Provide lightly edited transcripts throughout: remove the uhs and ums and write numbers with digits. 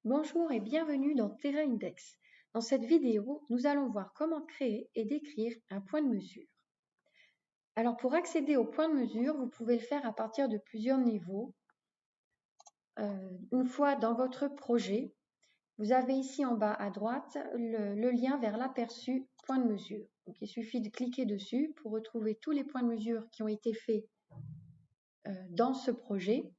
Bonjour et bienvenue dans Terra Index. Dans cette vidéo, nous allons voir comment créer et décrire un point de mesure. Alors pour accéder au point de mesure, vous pouvez le faire à partir de plusieurs niveaux. Une fois dans votre projet, vous avez ici en bas à droite le lien vers l'aperçu point de mesure. Donc il suffit de cliquer dessus pour retrouver tous les points de mesure qui ont été faits dans ce projet.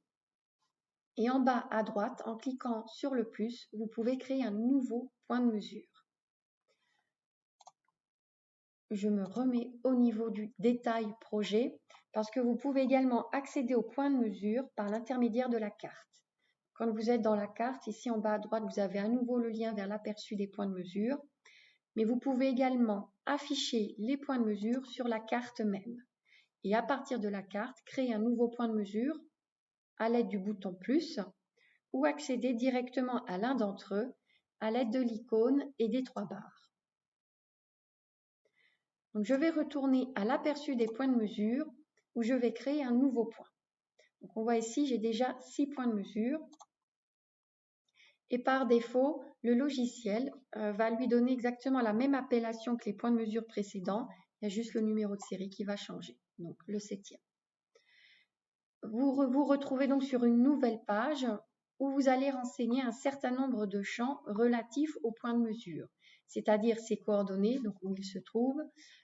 Et en bas à droite, en cliquant sur le plus, vous pouvez créer un nouveau point de mesure. Je me remets au niveau du détail projet parce que vous pouvez également accéder au point de mesure par l'intermédiaire de la carte. Quand vous êtes dans la carte, ici en bas à droite, vous avez à nouveau le lien vers l'aperçu des points de mesure, mais vous pouvez également afficher les points de mesure sur la carte même. Et à partir de la carte, créer un nouveau point de mesure à l'aide du bouton plus ou accéder directement à l'un d'entre eux à l'aide de l'icône et des trois barres. Donc, je vais retourner à l'aperçu des points de mesure où je vais créer un nouveau point. Donc, on voit ici, j'ai déjà 6 points de mesure. Et par défaut, le logiciel va lui donner exactement la même appellation que les points de mesure précédents. Il y a juste le numéro de série qui va changer, donc le 7e. Vous vous retrouvez donc sur une nouvelle page où vous allez renseigner un certain nombre de champs relatifs au point de mesure, c'est-à-dire ses coordonnées, donc où il se trouve,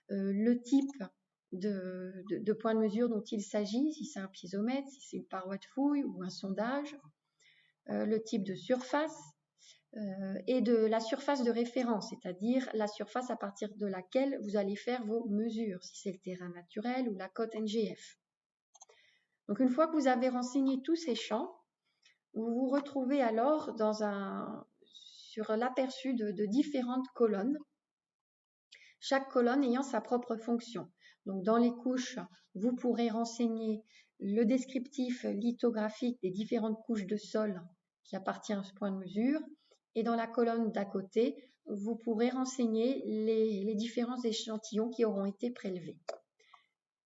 le type de point de mesure dont il s'agit, si c'est un piézomètre, si c'est une paroi de fouille ou un sondage, le type de surface et de la surface de référence, c'est-à-dire la surface à partir de laquelle vous allez faire vos mesures, si c'est le terrain naturel ou la cote NGF. Donc une fois que vous avez renseigné tous ces champs, vous vous retrouvez alors sur l'aperçu de différentes colonnes, chaque colonne ayant sa propre fonction. Donc dans les couches, vous pourrez renseigner le descriptif lithographique des différentes couches de sol qui appartient à ce point de mesure. Et dans la colonne d'à côté, vous pourrez renseigner les différents échantillons qui auront été prélevés.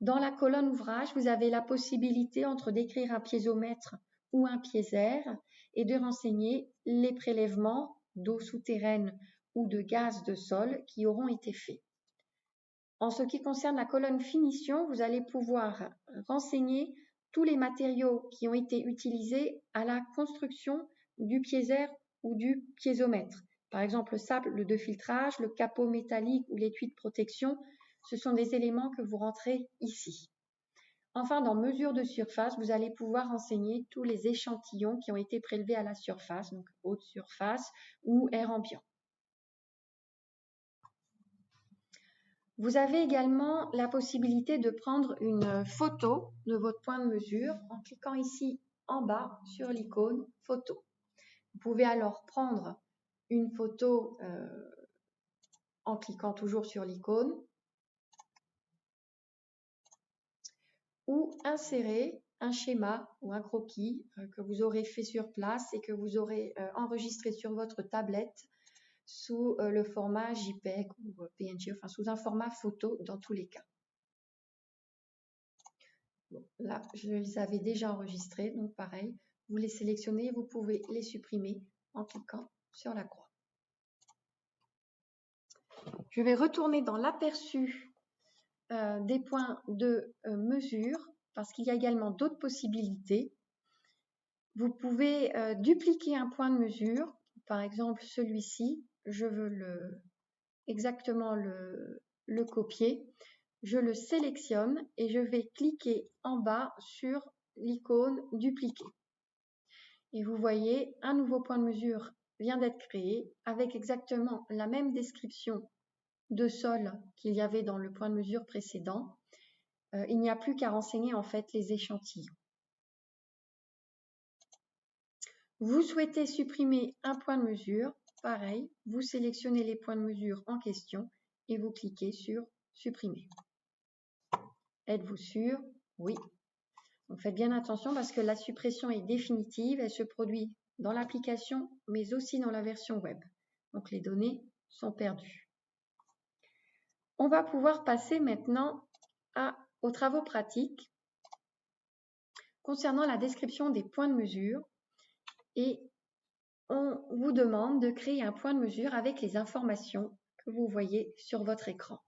Dans la colonne ouvrage, vous avez la possibilité entre d'écrire un piézomètre ou un piézère et de renseigner les prélèvements d'eau souterraine ou de gaz de sol qui auront été faits. En ce qui concerne la colonne finition, vous allez pouvoir renseigner tous les matériaux qui ont été utilisés à la construction du piézère ou du piézomètre. Par exemple, le sable de filtrage, le capot métallique ou l'étui de protection, ce sont des éléments que vous rentrez ici. Enfin, dans mesure de surface, vous allez pouvoir renseigner tous les échantillons qui ont été prélevés à la surface, donc haute surface ou air ambiant. Vous avez également la possibilité de prendre une photo de votre point de mesure en cliquant ici en bas sur l'icône photo. Vous pouvez alors prendre une photo en cliquant toujours sur l'icône ou insérer un schéma ou un croquis que vous aurez fait sur place et que vous aurez enregistré sur votre tablette sous le format JPEG ou PNG, enfin sous un format photo dans tous les cas. Bon, là, je les avais déjà enregistrés, donc pareil, vous les sélectionnez et vous pouvez les supprimer en cliquant sur la croix. Je vais retourner dans l'aperçu des points de mesure parce qu'il y a également d'autres possibilités. Vous pouvez dupliquer un point de mesure, par exemple celui-ci, je veux exactement le copier. Je le sélectionne et je vais cliquer en bas sur l'icône dupliquer. Et vous voyez, un nouveau point de mesure vient d'être créé avec exactement la même description de sol qu'il y avait dans le point de mesure précédent. Il n'y a plus qu'à renseigner en fait les échantillons. Vous souhaitez supprimer un point de mesure, pareil, vous sélectionnez les points de mesure en question et vous cliquez sur supprimer. Êtes-vous sûr? Oui. Donc faites bien attention parce que la suppression est définitive, elle se produit dans l'application mais aussi dans la version web. Donc les données sont perdues. On va pouvoir passer maintenant aux travaux pratiques concernant la description des points de mesure et on vous demande de créer un point de mesure avec les informations que vous voyez sur votre écran.